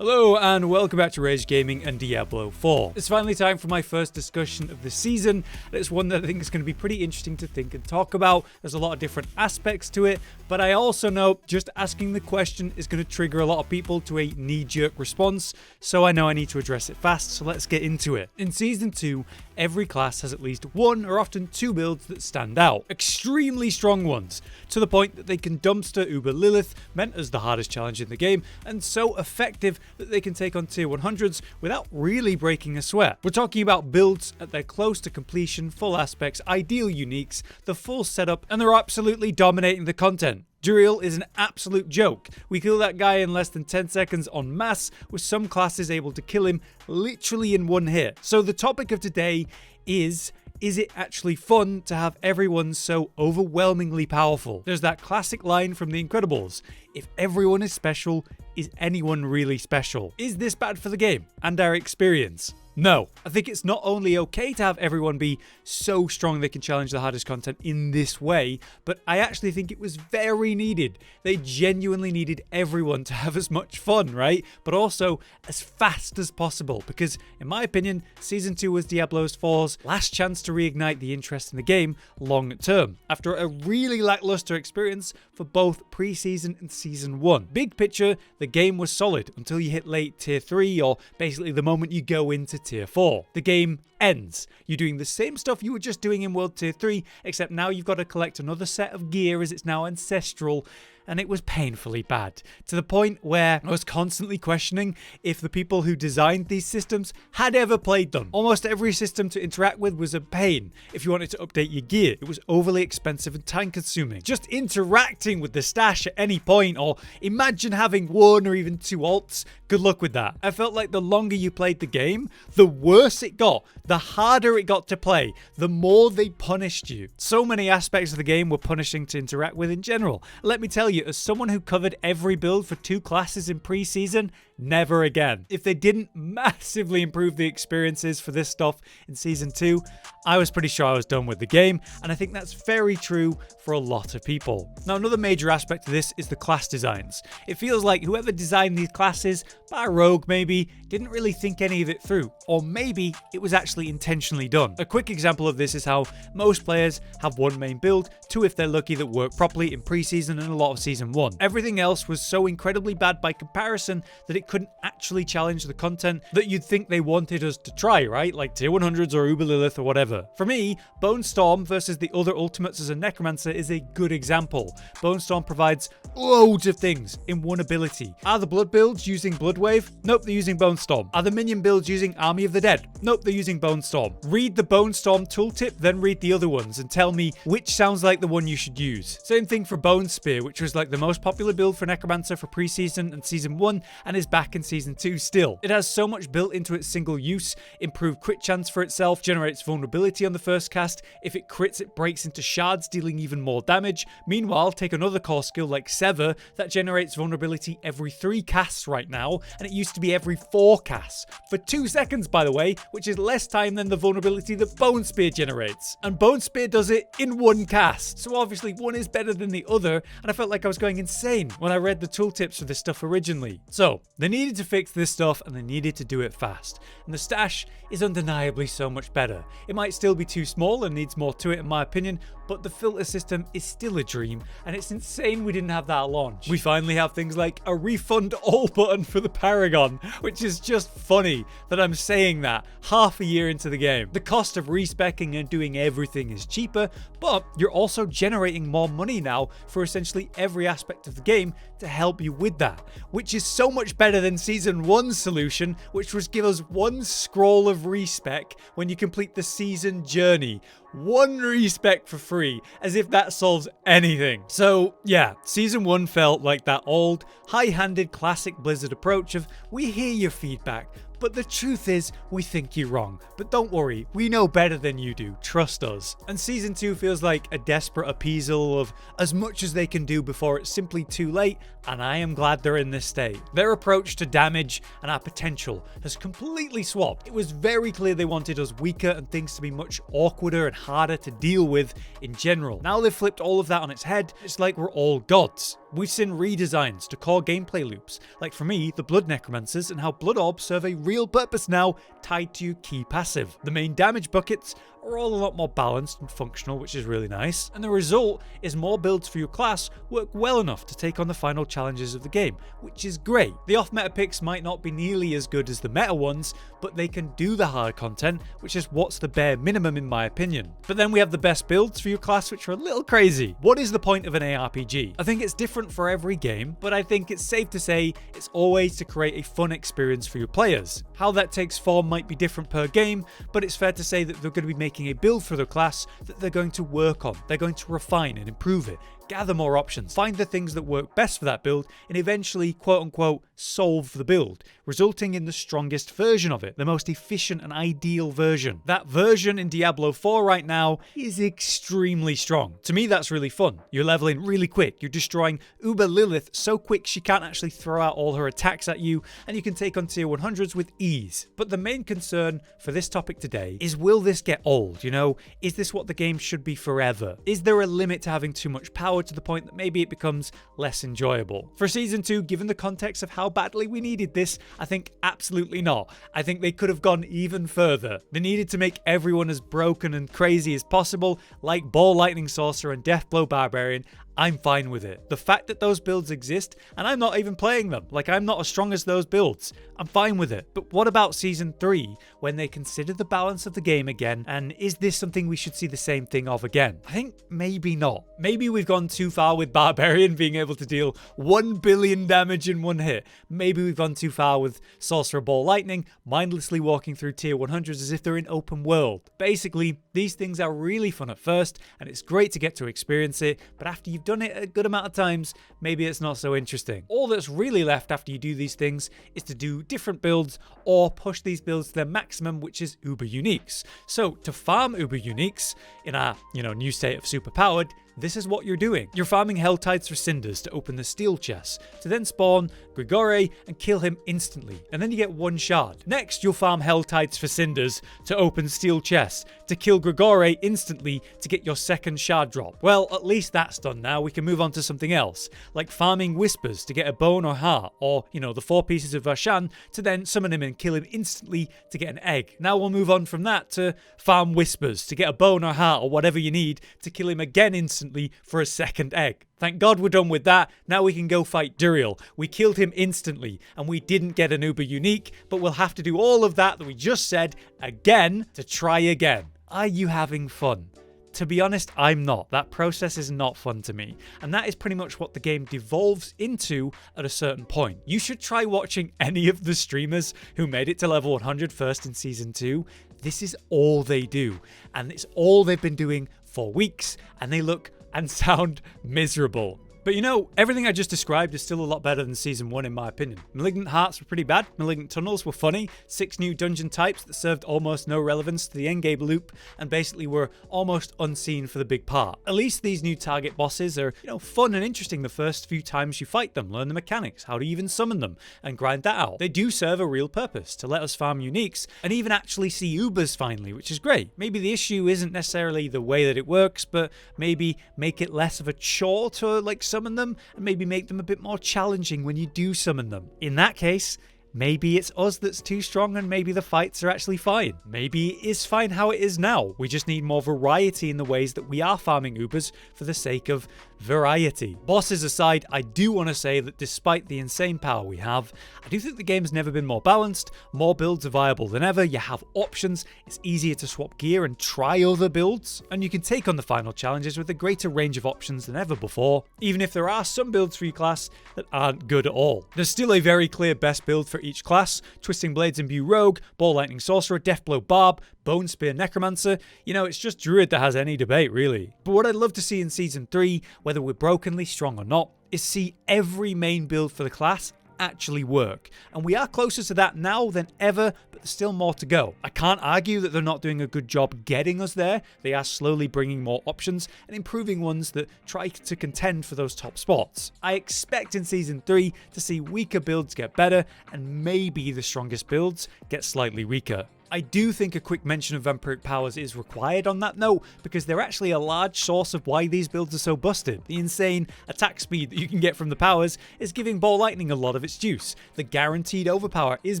Hello and welcome back to Rage Gaming and Diablo 4. It's finally time for my first discussion of the season, and it's one that I think is going to be pretty interesting to think and talk about. There's a lot of different aspects to it, but I also know just asking the question is going to trigger a lot of people to a knee-jerk response, so I know I need to address it fast, so let's get into it. In Season 2, every class has at least one or often two builds that stand out. Extremely strong ones, to the point that they can dumpster Uber Lilith, meant as the hardest challenge in the game, and so effective that they can take on tier 100s without really breaking a sweat. We're talking about builds at their close to completion, full aspects, ideal uniques, the full setup, and they're absolutely dominating the content. Duriel is an absolute joke. We kill that guy in less than 10 seconds en masse, with some classes able to kill him literally in one hit. So the topic of today is it actually fun to have everyone so overwhelmingly powerful? There's that classic line from The Incredibles: if everyone is special, is anyone really special? Is this bad for the game and our experience? No. I think it's not only okay to have everyone be so strong they can challenge the hardest content in this way, but I actually think it was very needed. They genuinely needed everyone to have as much fun, right? But also as fast as possible, because in my opinion, Season 2 was Diablo 4's last chance to reignite the interest in the game long term, after a really lackluster experience for both pre-season and Season 1. Big picture, the game was solid until you hit late tier 3, or basically the moment you go into tier 4. The game ends. You're doing the same stuff you were just doing in World Tier 3, except now you've got to collect another set of gear as it's now ancestral, and it was painfully bad, to the point where I was constantly questioning if the people who designed these systems had ever played them. Almost every system to interact with was a pain. If you wanted to update your gear, it was overly expensive and time consuming. Just interacting with the stash at any point, or imagine having one or even two alts, good luck with that. I felt like the longer you played the game, the worse it got, the harder it got to play, the more they punished you. So many aspects of the game were punishing to interact with in general. Let me tell you, as someone who covered every build for 2 classes in pre-season, never again. If they didn't massively improve the experiences for this stuff in Season 2, I was pretty sure I was done with the game, and I think that's very true for a lot of people. Now, another major aspect of this is the class designs. It feels like whoever designed these classes, by a rogue maybe, didn't really think any of it through, or maybe it was actually intentionally done. A quick example of this is how most players have one main build, 2 if they're lucky that work properly in pre-season and a lot of Season 1. Everything else was so incredibly bad by comparison that it couldn't actually challenge the content that you'd think they wanted us to try, right? Like tier 100s or Uber Lilith or whatever. For me, Bone Storm versus the other ultimates as a Necromancer is a good example. Bone Storm provides loads of things in one ability. Are the blood builds using Blood Wave? Nope, they're using Bone Storm. Are the minion builds using Army of the Dead? Nope, they're using Bone Storm. Read the Bone Storm tooltip, then read the other ones and tell me which sounds like the one you should use. Same thing for Bone Spear, which was like the most popular build for Necromancer for pre-season and Season 1, and is back in Season 2 still. It has so much built into its single use, improved crit chance for itself, generates vulnerability on the first cast. If it crits, it breaks into shards, dealing even more damage. Meanwhile, take another core skill like Sever, that generates vulnerability every 3 casts right now, and it used to be every 4 casts. For 2 seconds, by the way, which is less time than the vulnerability that Bone Spear generates. And Bone Spear does it in 1 cast, so obviously one is better than the other, and I felt like I was going insane when I read the tooltips for this stuff originally. So, they needed to fix this stuff, and they needed to do it fast. And the stash is undeniably so much better. It might still be too small and needs more to it in my opinion, but the filter system is still a dream, and it's insane we didn't have that at launch. We finally have things like a refund all button for the Paragon, which is just funny that I'm saying that half a year into the game. The cost of respecking and doing everything is cheaper, but you're also generating more money now for essentially every aspect of the game to help you with that, which is so much better than Season 1's solution, which was give us 1 scroll of respec when you complete the season journey. 1 respec for free, as if that solves anything. So yeah, Season 1 felt like that old, high-handed classic Blizzard approach of, we hear your feedback, but the truth is, we think you're wrong. But don't worry, we know better than you do, trust us. And Season 2 feels like a desperate appeasal of as much as they can do before it's simply too late, and I am glad they're in this state. Their approach to damage and our potential has completely swapped. It was very clear they wanted us weaker and things to be much awkwarder and harder to deal with in general. Now they've flipped all of that on its head, it's like we're all gods. We've seen redesigns to core gameplay loops, like for me, the Blood Necromancers and how Blood Orbs serve a real purpose now tied to your key passive. The main damage buckets are all a lot more balanced and functional, which is really nice, and the result is more builds for your class work well enough to take on the final challenges of the game, which is great. The off-meta picks might not be nearly as good as the meta ones, but they can do the hard content, which is what's the bare minimum in my opinion. But then we have the best builds for your class, which are a little crazy. What is the point of an ARPG? I think it's different for every game, but I think it's safe to say it's always to create a fun experience for your players. How that takes form might be different per game, but it's fair to say that they're going to be making a build for the class that they're going to work on. They're going to refine and improve it, gather more options, find the things that work best for that build, and eventually, quote unquote, solve the build, resulting in the strongest version of it, the most efficient and ideal version. That version in Diablo 4 right now is extremely strong. To me, that's really fun. You're leveling really quick, you're destroying Uber Lilith so quick she can't actually throw out all her attacks at you, and you can take on tier 100s with ease. But the main concern for this topic today is, will this get old? You know, is this what the game should be forever? Is there a limit to having too much power to the point that maybe it becomes less enjoyable? For Season 2, given the context of how badly we needed this, I think absolutely not. I think they could have gone even further. They needed to make everyone as broken and crazy as possible, like Ball Lightning Sorcerer and Deathblow Barbarian. I'm fine with it. The fact that those builds exist, and I'm not even playing them, like I'm not as strong as those builds, I'm fine with it. But what about Season 3, when they consider the balance of the game again, and is this something we should see the same thing of again? I think maybe not. Maybe we've gone too far with Barbarian being able to deal 1 billion damage in one hit. Maybe we've gone too far with Sorcerer Ball Lightning, mindlessly walking through tier 100s as if they're in open world. Basically, these things are really fun at first, and it's great to get to experience it, but after you've done it a good amount of times, maybe it's not so interesting. All that's really left after you do these things is to do different builds or push these builds to their maximum, which is Uber Uniques. So to farm Uber Uniques in our, new state of superpowered, this is what you're doing. You're farming Helltides for Cinders to open the steel chest, to then spawn Grigore and kill him instantly, and then you get 1 shard. Next, you'll farm Helltides for Cinders to open steel chests, to kill Grigore instantly to get your 2nd shard drop. Well, at least that's done now. We can move on to something else, like farming Whispers to get a bone or heart, or, the 4 pieces of Varshan to then summon him and kill him instantly to get an egg. Now we'll move on from that to farm Whispers to get a bone or heart or whatever you need to kill him again instantly for a 2nd egg. Thank God we're done with that. Now we can go fight Duriel. We killed him instantly and we didn't get an Uber Unique, but we'll have to do all of that we just said again to try again. Are you having fun? To be honest, I'm not. That process is not fun to me. And that is pretty much what the game devolves into at a certain point. You should try watching any of the streamers who made it to level 100 first in Season 2. This is all they do. And it's all they've been doing for weeks. And they look and sound miserable. But everything I just described is still a lot better than Season 1 in my opinion. Malignant Hearts were pretty bad, Malignant Tunnels were funny, 6 new dungeon types that served almost no relevance to the endgame loop, and basically were almost unseen for the big part. At least these new target bosses are, fun and interesting the first few times you fight them, learn the mechanics, how to even summon them, and grind that out. They do serve a real purpose, to let us farm uniques, and even actually see Ubers finally, which is great. Maybe the issue isn't necessarily the way that it works, but maybe make it less of a chore to, summon them, and maybe make them a bit more challenging when you do summon them. In that case, maybe it's us that's too strong and maybe the fights are actually fine. Maybe it is fine how it is now. We just need more variety in the ways that we are farming Ubers for the sake of variety. Bosses aside, I do want to say that despite the insane power we have, I do think the game's never been more balanced. More builds are viable than ever. You have options. It's easier to swap gear and try other builds. And you can take on the final challenges with a greater range of options than ever before, even if there are some builds for your class that aren't good at all. There's still a very clear best build for each class: Twisting Blades Imbue Rogue, Ball Lightning Sorcerer, Deathblow Barb, Bone Spear Necromancer. It's just Druid that has any debate really. But what I'd love to see in Season 3, whether we're brokenly strong or not, is see every main build for the class actually work. And we are closer to that now than ever, but there's still more to go. I can't argue that they're not doing a good job getting us there. They are slowly bringing more options and improving ones that try to contend for those top spots. I expect in Season 3 to see weaker builds get better and maybe the strongest builds get slightly weaker. I do think a quick mention of Vampiric powers is required on that note, because they're actually a large source of why these builds are so busted. The insane attack speed that you can get from the powers is giving Ball Lightning a lot of its juice. The guaranteed overpower is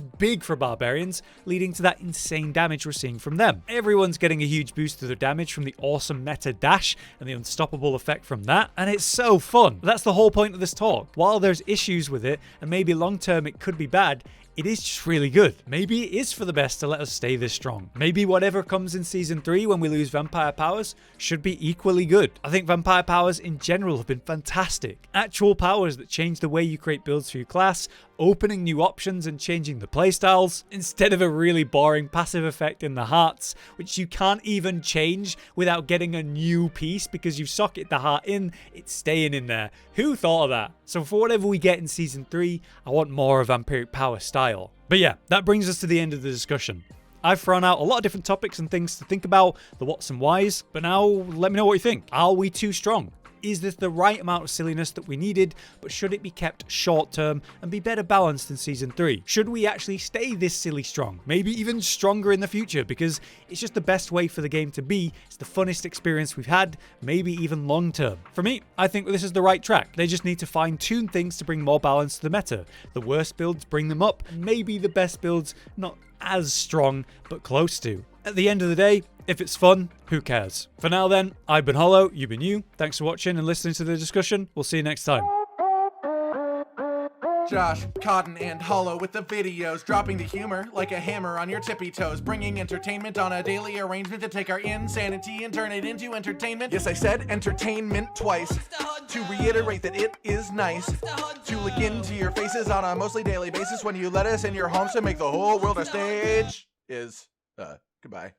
big for Barbarians, leading to that insane damage we're seeing from them. Everyone's getting a huge boost to their damage from the awesome meta dash and the unstoppable effect from that, and it's so fun. That's the whole point of this talk. While there's issues with it, and maybe long term it could be bad, it is just really good. Maybe it is for the best to let us stay this strong. Maybe whatever comes in Season 3 when we lose Vampire powers should be equally good. I think Vampire powers in general have been fantastic. Actual powers that change the way you create builds for your class, opening new options and changing the playstyles, instead of a really boring passive effect in the hearts, which you can't even change without getting a new piece because you socket the heart in, it's staying in there. Who thought of that? So for whatever we get in Season 3, I want more of Vampiric power style. But yeah, that brings us to the end of the discussion. I've thrown out a lot of different topics and things to think about, the whats and whys, but now let me know what you think. Are we too strong? Is this the right amount of silliness that we needed, but should it be kept short term and be better balanced in Season 3? Should we actually stay this silly strong? Maybe even stronger in the future, because it's just the best way for the game to be. It's the funnest experience we've had, maybe even long term. For me, I think this is the right track. They just need to fine tune things to bring more balance to the meta. The worst builds bring them up, and maybe the best builds not as strong, but close to. At the end of the day, if it's fun, who cares? For now then, I've been Hollow, you've been you. Thanks for watching and listening to the discussion. We'll see you next time. Josh, Cotton, and Hollow with the videos, dropping the humor like a hammer on your tippy toes, bringing entertainment on a daily arrangement to take our insanity and turn it into entertainment. Yes, I said entertainment twice, to reiterate that it is nice to look into your faces on a mostly daily basis when you let us in your homes to make the whole world a stage. Goodbye.